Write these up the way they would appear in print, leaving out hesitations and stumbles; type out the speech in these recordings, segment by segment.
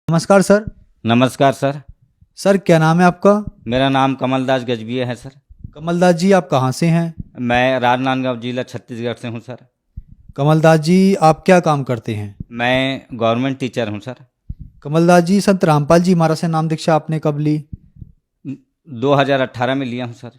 नमस्कार सर। नमस्कार sir. Sir क्या नाम है आपका? मेरा नाम कमलदास गजबिये है सर। कमलदास जी आप कहाँ से हैं? मैं राजनांदगांव जिला छत्तीसगढ़ से हूँ सर। कमलदास जी आप क्या काम करते हैं? मैं गवर्नमेंट टीचर हूँ सर। कमलदास जी संत रामपाल जी महाराज से नाम दीक्षा आपने कब ली? 2018 में लिया हूँ सर।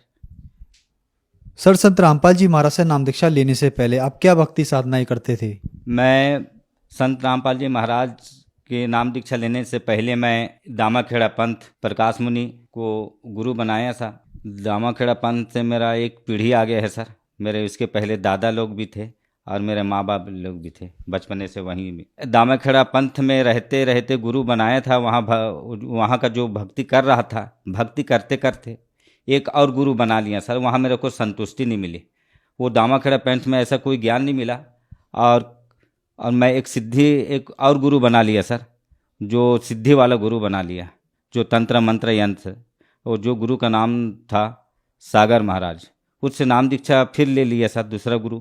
सर संत रामपाल जी महाराज से नाम दीक्षा लेने से पहले आप क्या भक्ति साधनाएं करते थे? मैं संत रामपाल जी महाराज के नाम दीक्षा लेने से पहले मैं दामाखेड़ा पंथ प्रकाश मुनि को गुरु बनाया था। दामाखेड़ा पंथ से मेरा एक पीढ़ी आगे है सर। मेरे उसके पहले दादा लोग भी थे और मेरे माँ बाप लोग भी थे बचपने से वहीं में। दामाखेड़ा पंथ में रहते रहते गुरु बनाया था। वहाँ का जो भक्ति कर रहा था, भक्ति करते करते एक और गुरु बना लिया सर। वहाँ मेरे को संतुष्टि नहीं मिली। वो दामाखेड़ा पंथ में ऐसा कोई ज्ञान नहीं मिला और मैं एक और गुरु बना लिया सर, जो सिद्धि वाला गुरु बना लिया, जो तंत्र मंत्र यंत्र। और जो गुरु का नाम था सागर महाराज। उससे नाम दीक्षा फिर ले लिया सर, दूसरा गुरु,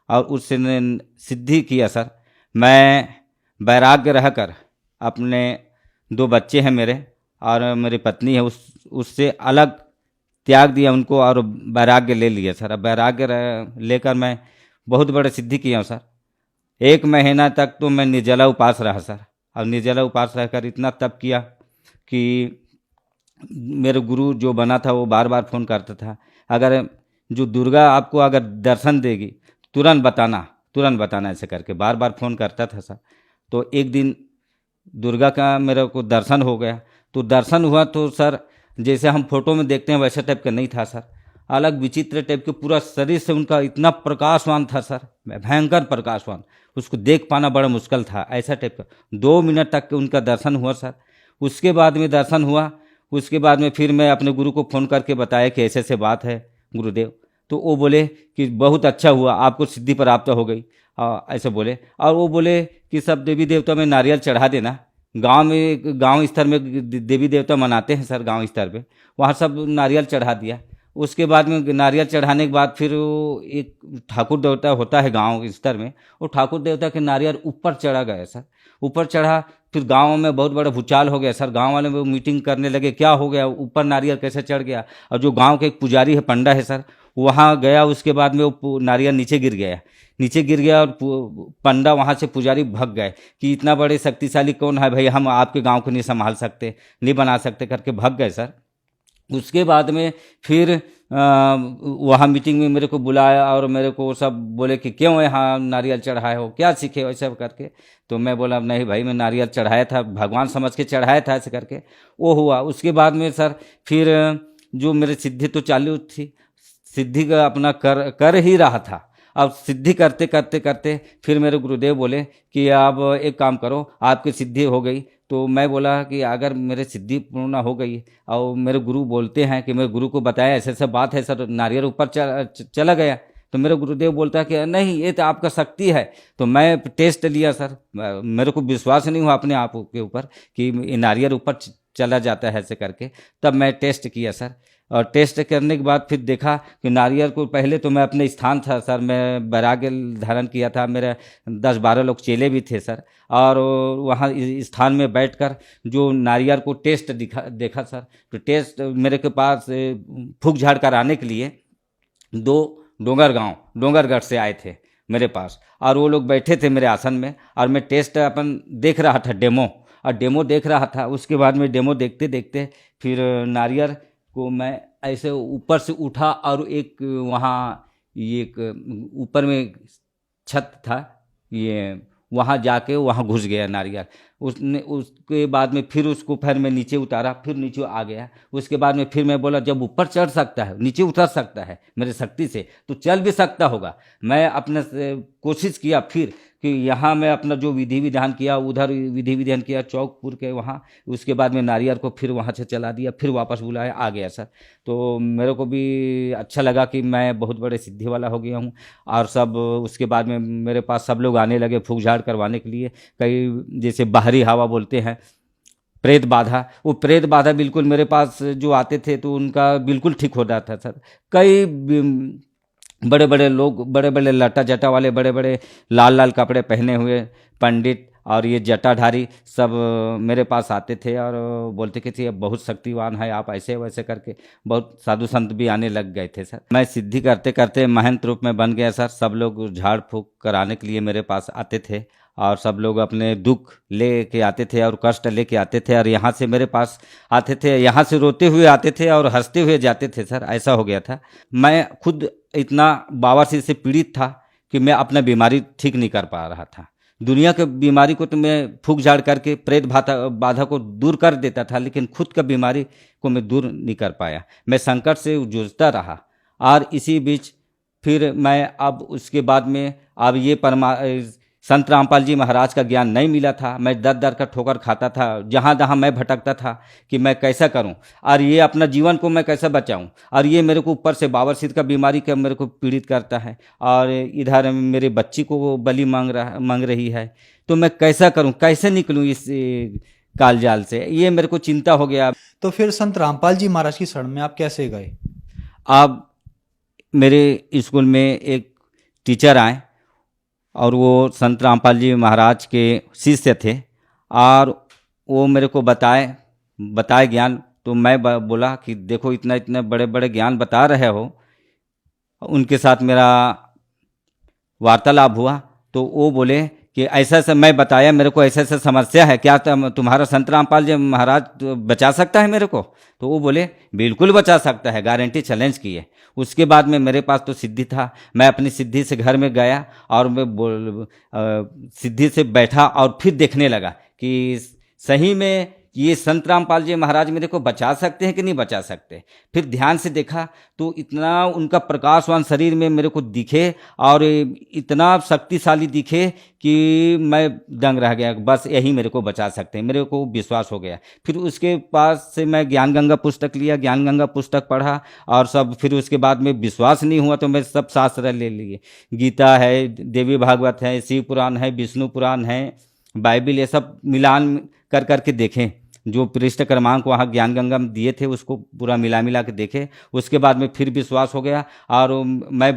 और उससे सिद्धि किया सर। मैं वैराग्य रहकर, अपने 2 बच्चे हैं मेरे और मेरी पत्नी है, उससे अलग त्याग दिया उनको और वैराग्य ले लिया सर। अब वैराग्य लेकर मैं बहुत बड़े सिद्धि किया हूँ सर। 1 महीना तक तो मैं निर्जला उपवास रहा सर। और निर्जला उपवास रहकर इतना तप किया कि मेरे गुरु जो बना था वो बार बार फ़ोन करता था, अगर जो दुर्गा आपको अगर दर्शन देगी तुरंत बताना ऐसे करके बार बार फ़ोन करता था सर। तो एक दिन दुर्गा का मेरे को दर्शन हो गया। तो दर्शन हुआ तो सर जैसे हम फोटो में देखते हैं वैसे टाइप का नहीं था सर। अलग विचित्र टाइप के, पूरा शरीर से उनका इतना प्रकाशवान था सर, भयंकर प्रकाशवान। उसको देख पाना बड़ा मुश्किल था, ऐसा टाइप का। 2 मिनट तक के उनका दर्शन हुआ सर। उसके बाद में दर्शन हुआ, उसके बाद में फिर मैं अपने गुरु को फ़ोन करके बताया कि ऐसे ऐसे बात है गुरुदेव। तो वो बोले कि बहुत अच्छा हुआ, आपको सिद्धि प्राप्त हो गई, ऐसे बोले। और वो बोले कि सब देवी देवता में नारियल चढ़ा देना। गांव स्तर में देवी देवता मनाते हैं सर, गांव स्तर पे, वहाँ सब नारियल चढ़ा दिया। उसके बाद में नारियल चढ़ाने के बाद फिर एक ठाकुर देवता होता है गांव स्तर में, वो ठाकुर देवता के नारियल ऊपर चढ़ा गया सर। ऊपर चढ़ा, फिर गांव में बहुत बड़ा भूचाल हो गया सर। गांव वाले वो मीटिंग करने लगे, क्या हो गया, ऊपर नारियल कैसे चढ़ गया। और जो गांव के एक पुजारी है, पंडा है सर, वहाँ गया। उसके बाद में वो नारियल नीचे गिर गया और पंडा वहाँ से पुजारी भाग गए कि इतना बड़े शक्तिशाली कौन है भाई, हम आपके गांव को नहीं संभाल सकते, नहीं बना सकते करके भाग गए सर। उसके बाद में फिर वहाँ मीटिंग में मेरे को बुलाया और मेरे को सब बोले कि क्यों यहाँ नारियल चढ़ाए हो, क्या सीखे हो, ऐसा करके। तो मैं बोला नहीं भाई, मैं नारियल चढ़ाया था, भगवान समझ के चढ़ाया था, ऐसे करके वो हुआ। उसके बाद में सर फिर जो मेरे सिद्धि तो चालू थी, सिद्धि का अपना कर ही रहा था। अब सिद्धि करते करते करते फिर मेरे गुरुदेव बोले कि आप एक काम करो, आपकी सिद्धि हो गई। तो मैं बोला कि अगर मेरे सिद्धि पूर्ण हो गई और मेरे गुरु बोलते हैं कि मेरे गुरु को बताया ऐसे ऐसा बात है सर, नारियल ऊपर चला गया, तो मेरे गुरुदेव बोलता है कि नहीं ये तो आपका शक्ति है। तो मैं टेस्ट लिया सर, मेरे को विश्वास नहीं हुआ अपने आप के ऊपर कि नारियल ऊपर चला जाता है ऐसे करके। तब मैं टेस्ट किया सर, और टेस्ट करने के बाद फिर देखा कि नारियल को, पहले तो मैं अपने स्थान था सर, मैं वैराग्य धारण किया था, मेरे 10-12 लोग चेले भी थे सर। और वहाँ इस स्थान में बैठकर जो नारियल को टेस्ट देखा सर, तो टेस्ट मेरे के पास फूक झाड़ कर आने के लिए 2 डोंगरगढ़ से आए थे मेरे पास, और वो लोग बैठे थे मेरे आसन में, और मैं टेस्ट अपन देख रहा था, डेमो देख रहा था। उसके बाद में डेमो देखते देखते फिर नारियल को मैं ऐसे ऊपर से उठा और एक वहाँ एक ऊपर में छत था, ये वहाँ जाके वहाँ घुस गया नारियल। उसके बाद में फिर उसको फिर मैं नीचे उतारा, फिर नीचे आ गया। उसके बाद में फिर मैं बोला जब ऊपर चढ़ सकता है, नीचे उतर सकता है मेरे शक्ति से, तो चल भी सकता होगा। मैं अपने से कोशिश किया फिर कि यहाँ मैं अपना जो विधि विधान किया, उधर विधि विधान किया चौकपुर के वहाँ। उसके बाद में नारियल को फिर वहाँ से चला दिया, फिर वापस बुलाया, आ गया सर। तो मेरे को भी अच्छा लगा कि मैं बहुत बड़े सिद्धि वाला हो गया हूँ। और सब उसके बाद में मेरे पास सब लोग आने लगे फूक झाड़ करवाने के लिए। कई जैसे बाहरी हवा बोलते हैं, प्रेत बाधा, वो प्रेत बाधा बिल्कुल मेरे पास जो आते थे तो उनका बिल्कुल ठीक हो जाता था सर। कई बड़े बड़े लोग, बड़े बड़े लटा जटा वाले, बड़े बड़े लाल लाल कपड़े पहने हुए पंडित और ये जटाधारी सब मेरे पास आते थे और बोलते कि थे बहुत शक्तिवान है आप, ऐसे वैसे करके बहुत साधु संत भी आने लग गए थे सर। मैं सिद्धि करते करते महंत रूप में बन गया सर। सब लोग झाड़ फूँक कराने के लिए मेरे पास आते थे और सब लोग अपने दुख ले के आते थे और कष्ट ले के आते थे और यहाँ से मेरे पास आते थे, यहाँ से रोते हुए आते थे और हंसते हुए जाते थे सर। ऐसा हो गया था। मैं खुद इतना बवासीर से पीड़ित था कि मैं अपना बीमारी ठीक नहीं कर पा रहा था। दुनिया के बीमारी को तो मैं फूंक झाड़ करके प्रेत बाधा को दूर कर देता था, लेकिन खुद का बीमारी को मैं दूर नहीं कर पाया। मैं संकट से जूझता रहा और इसी बीच फिर मैं अब उसके बाद में अब ये संत रामपाल जी महाराज का ज्ञान नहीं मिला था। मैं दर दर का ठोकर खाता था, जहाँ जहाँ मैं भटकता था कि मैं कैसा करूं और ये अपना जीवन को मैं कैसे बचाऊं। और ये मेरे को ऊपर से बवासीर का बीमारी का मेरे को पीड़ित करता है और इधर मेरे बच्ची को बलि मांग रही है। तो मैं कैसा करूं, कैसे निकलूं इस कालजाल से, ये मेरे को चिंता हो गया। तो फिर संत रामपाल जी महाराज की शरण में आप कैसे गए? अब मेरे स्कूल में एक टीचर आए और वो संत रामपाल जी महाराज के शिष्य थे और वो मेरे को बताए ज्ञान। तो मैं बोला कि देखो इतना इतने बड़े बड़े ज्ञान बता रहे हो। उनके साथ मेरा वार्तालाप हुआ तो वो बोले कि ऐसा ऐसा मैं बताया, मेरे को ऐसा ऐसा समस्या है, क्या तुम्हारा संत रामपाल जी महाराज बचा सकता है मेरे को? तो वो बोले बिल्कुल बचा सकता है, गारंटी चैलेंज किए। उसके बाद में मेरे पास तो सिद्धि था। मैं अपनी सिद्धि से घर में गया और मैं सिद्धि से बैठा और फिर देखने लगा कि सही में ये संत रामपाल जी महाराज मेरे को बचा सकते हैं कि नहीं बचा सकते। फिर ध्यान से देखा तो इतना उनका प्रकाशवान शरीर में मेरे को दिखे और इतना शक्तिशाली दिखे कि मैं दंग रह गया, बस यही मेरे को बचा सकते हैं। मेरे को विश्वास हो गया। फिर उसके पास से मैं ज्ञान गंगा पुस्तक लिया, ज्ञान गंगा पुस्तक पढ़ा और सब। फिर उसके बाद में विश्वास नहीं हुआ तो मैं सब शास्त्र ले लिए। गीता है, देवी भागवत है, शिव पुराण है, विष्णु पुराण है, बाइबिल, ये सब मिलान कर करके देखें। जो पृष्ठ क्रमांक वहाँ ज्ञान गंगा में दिए थे उसको पूरा मिला के देखे। उसके बाद में फिर विश्वास हो गया और मैं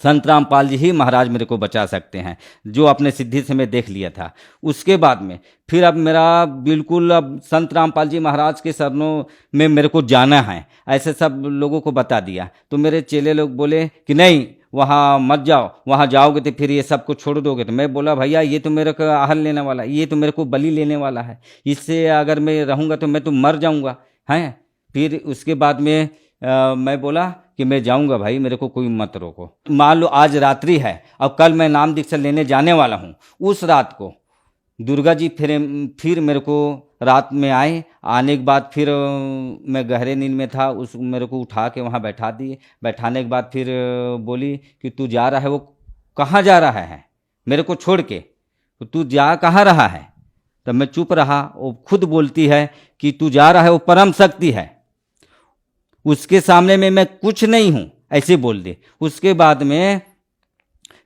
संत रामपाल जी ही महाराज मेरे को बचा सकते हैं, जो अपने सिद्धि से मैं देख लिया था। उसके बाद में फिर अब मेरा बिल्कुल अब संत रामपाल जी महाराज के शरणों में मेरे को जाना है, ऐसे सब लोगों को बता दिया। तो मेरे चेले लोग बोले कि नहीं वहाँ मत जाओ, वहाँ जाओगे तो फिर ये सब को छोड़ दोगे। तो मैं बोला भैया ये तो मेरे को आहल लेने वाला है, ये तो मेरे को बलि लेने वाला है, इससे अगर मैं रहूँगा तो मैं तो मर जाऊँगा हैं। फिर उसके बाद में मैं बोला कि मैं जाऊंगा भाई, मेरे को कोई मत रोको। मान लो आज रात्रि है और कल मैं नाम दीक्षा लेने जाने वाला हूँ। उस रात को दुर्गा जी फिर मेरे को रात में आने के बाद फिर मैं गहरे नींद में था, उस मेरे को उठा के वहाँ बैठा दिए। बैठाने के बाद फिर बोली कि तू जा रहा है, वो कहाँ जा रहा है मेरे को छोड़ के, तो तू जा कहाँ रहा है? तब मैं चुप रहा। वो खुद बोलती है कि तू जा रहा है वो परम शक्ति है, उसके सामने में मैं कुछ नहीं हूँ, ऐसे बोल दे। उसके बाद में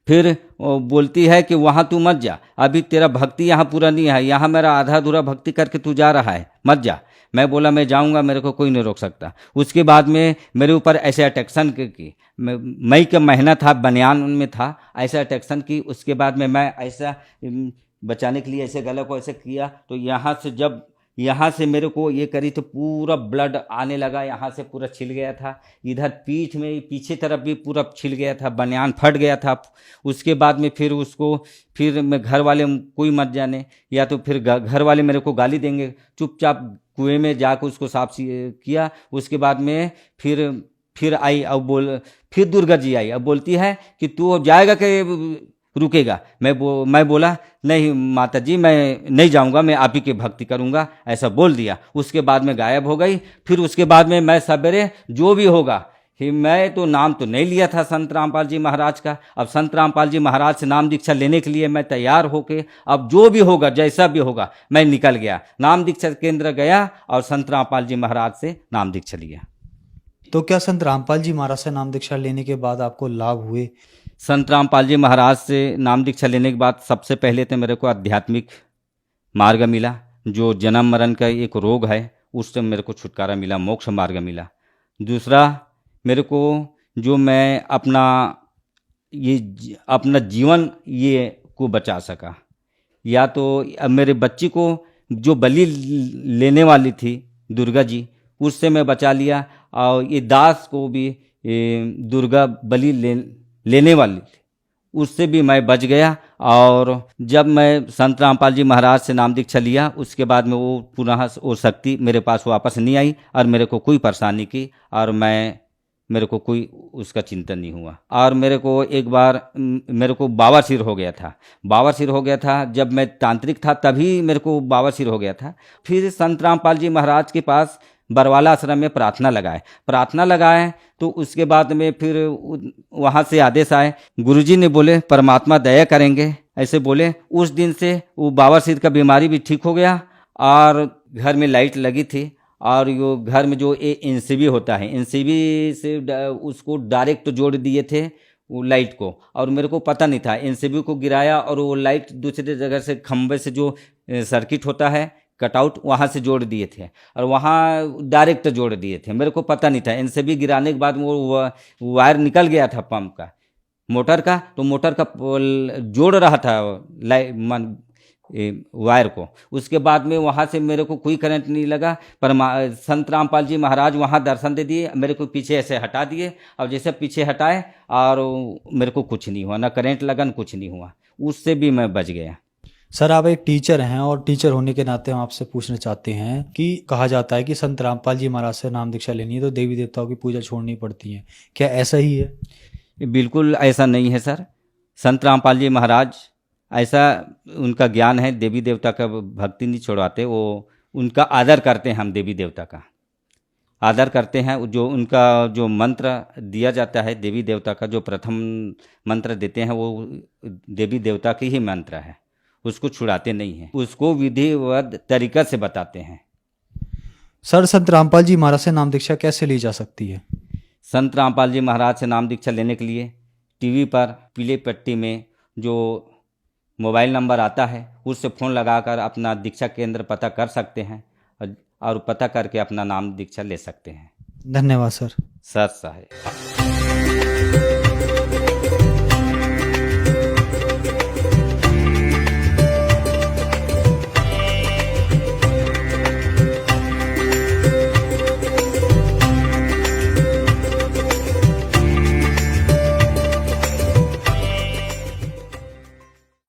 फिर बोलती है कि वहाँ तू मत जा, अभी तेरा भक्ति यहाँ पूरा नहीं है, यहाँ मेरा आधा अधूरा भक्ति करके तू जा रहा है, मत जा। मैं बोला मैं जाऊँगा, मेरे को कोई नहीं रोक सकता। उसके बाद में मेरे ऊपर ऐसे अटैक्शन की, मई का महीना था, बनियान उनमें था, ऐसा अटैक्शन की। उसके बाद में मैं ऐसा बचाने के लिए ऐसे गले को ऐसे किया तो यहाँ से मेरे को ये करी तो पूरा ब्लड आने लगा, यहाँ से पूरा छिल गया था, इधर पीठ में पीछे तरफ भी पूरा छिल गया था, बनियान फट गया था। उसके बाद में फिर मैं घर वाले कोई मत जाने, या तो फिर घर वाले मेरे को गाली देंगे। चुपचाप कुएं में जाकर उसको साफ किया। उसके बाद में फिर आई, अब फिर दुर्गा जी आई, अब बोलती है कि तू अब जाएगा कि रुकेगा? मैं बोला नहीं माता जी मैं नहीं जाऊंगा, मैं आप ही की भक्ति करूंगा, ऐसा बोल दिया। उसके बाद में गायब हो गई। फिर उसके बाद में मैं सवेरे जो भी होगा, मैं तो नाम तो नहीं लिया था संत रामपाल जी महाराज का। अब संत रामपाल जी महाराज से नाम दीक्षा लेने के लिए मैं तैयार होके अब जो भी होगा जैसा भी होगा मैं निकल गया, नाम दीक्षा केंद्र गया और संत रामपाल जी महाराज से नाम दीक्षा लिया। तो क्या संत रामपाल जी महाराज से नाम दीक्षा लेने के बाद आपको लाभ हुए? संत रामपाल जी महाराज से नाम दीक्षा लेने के बाद सबसे पहले तो मेरे को आध्यात्मिक मार्ग मिला। जो जन्म मरण का एक रोग है उससे मेरे को छुटकारा मिला, मोक्ष मार्ग मिला। दूसरा मेरे को जो मैं अपना जीवन ये को बचा सका, या तो अब मेरे बच्ची को जो बलि लेने वाली थी दुर्गा जी, उससे मैं बचा लिया, और ये दास को भी दुर्गा बलि लेने वाली थी, उससे भी मैं बच गया। और जब मैं संत रामपाल जी महाराज से नाम दीक्षा लिया, उसके बाद में वो पुनः वो शक्ति मेरे पास वापस नहीं आई और मेरे को कोई परेशानी की, और मेरे को कोई उसका चिंतन नहीं हुआ। और मेरे को एक बार मेरे को बावासीर हो गया था। बावासीर हो गया था जब मैं तांत्रिक था, तभी मेरे को बावासीर हो गया था। फिर संत रामपाल जी महाराज के पास बरवाला आश्रम में प्रार्थना लगाए तो उसके बाद में फिर वहाँ से आदेश आए, गुरुजी ने बोले परमात्मा दया करेंगे, ऐसे बोले। उस दिन से वो बावासीर का बीमारी भी ठीक हो गया, और घर में लाइट लगी थी, और यो घर में जो एनसीबी होता है, एनसीबी से उसको डायरेक्ट जोड़ दिए थे वो लाइट को, और मेरे को पता नहीं था। एनसीबी को गिराया और वो लाइट दूसरे जगह से खंबे से जो सर्किट होता है कटआउट, वहाँ से जोड़ दिए थे, और वहाँ डायरेक्ट जोड़ दिए थे। मेरे को पता नहीं था। एनसीबी गिराने के बाद वो वायर निकल गया था पंप का, मोटर का, तो मोटर का जोड़ रहा था वायर को। उसके बाद में वहाँ से मेरे को कोई करंट नहीं लगा, पर संत रामपाल जी महाराज वहाँ दर्शन दे दिए, मेरे को पीछे ऐसे हटा दिए, और जैसे पीछे हटाए और मेरे को कुछ नहीं हुआ, ना करंट लगा, न कुछ नहीं हुआ, उससे भी मैं बच गया। सर आप एक टीचर हैं, और टीचर होने के नाते हम आपसे पूछना चाहते हैं कि कहा जाता है कि संत रामपाल जी महाराज से नाम दीक्षा लेनी है तो देवी देवताओं की पूजा छोड़नी पड़ती है, क्या ऐसा ही है? बिल्कुल ऐसा नहीं है सर। संत रामपाल जी महाराज ऐसा उनका ज्ञान है, देवी देवता का भक्ति नहीं छोड़वाते, वो उनका आदर करते हैं। हम देवी देवता का आदर करते हैं। जो उनका जो मंत्र दिया जाता है, देवी देवता का जो प्रथम मंत्र देते हैं, वो देवी देवता की ही मंत्र है, उसको छुड़ाते नहीं हैं, उसको विधिवत तरीका से बताते हैं। सर संत रामपाल जी महाराज से नाम दीक्षा कैसे ली जा सकती है? संत रामपाल जी महाराज से नाम दीक्षा लेने के लिए टीवी पर पीले पट्टी में जो मोबाइल नंबर आता है, उससे फ़ोन लगाकर अपना दीक्षा केंद्र पता कर सकते हैं, और पता करके अपना नाम दीक्षा ले सकते हैं। धन्यवाद सर। सर साहेब।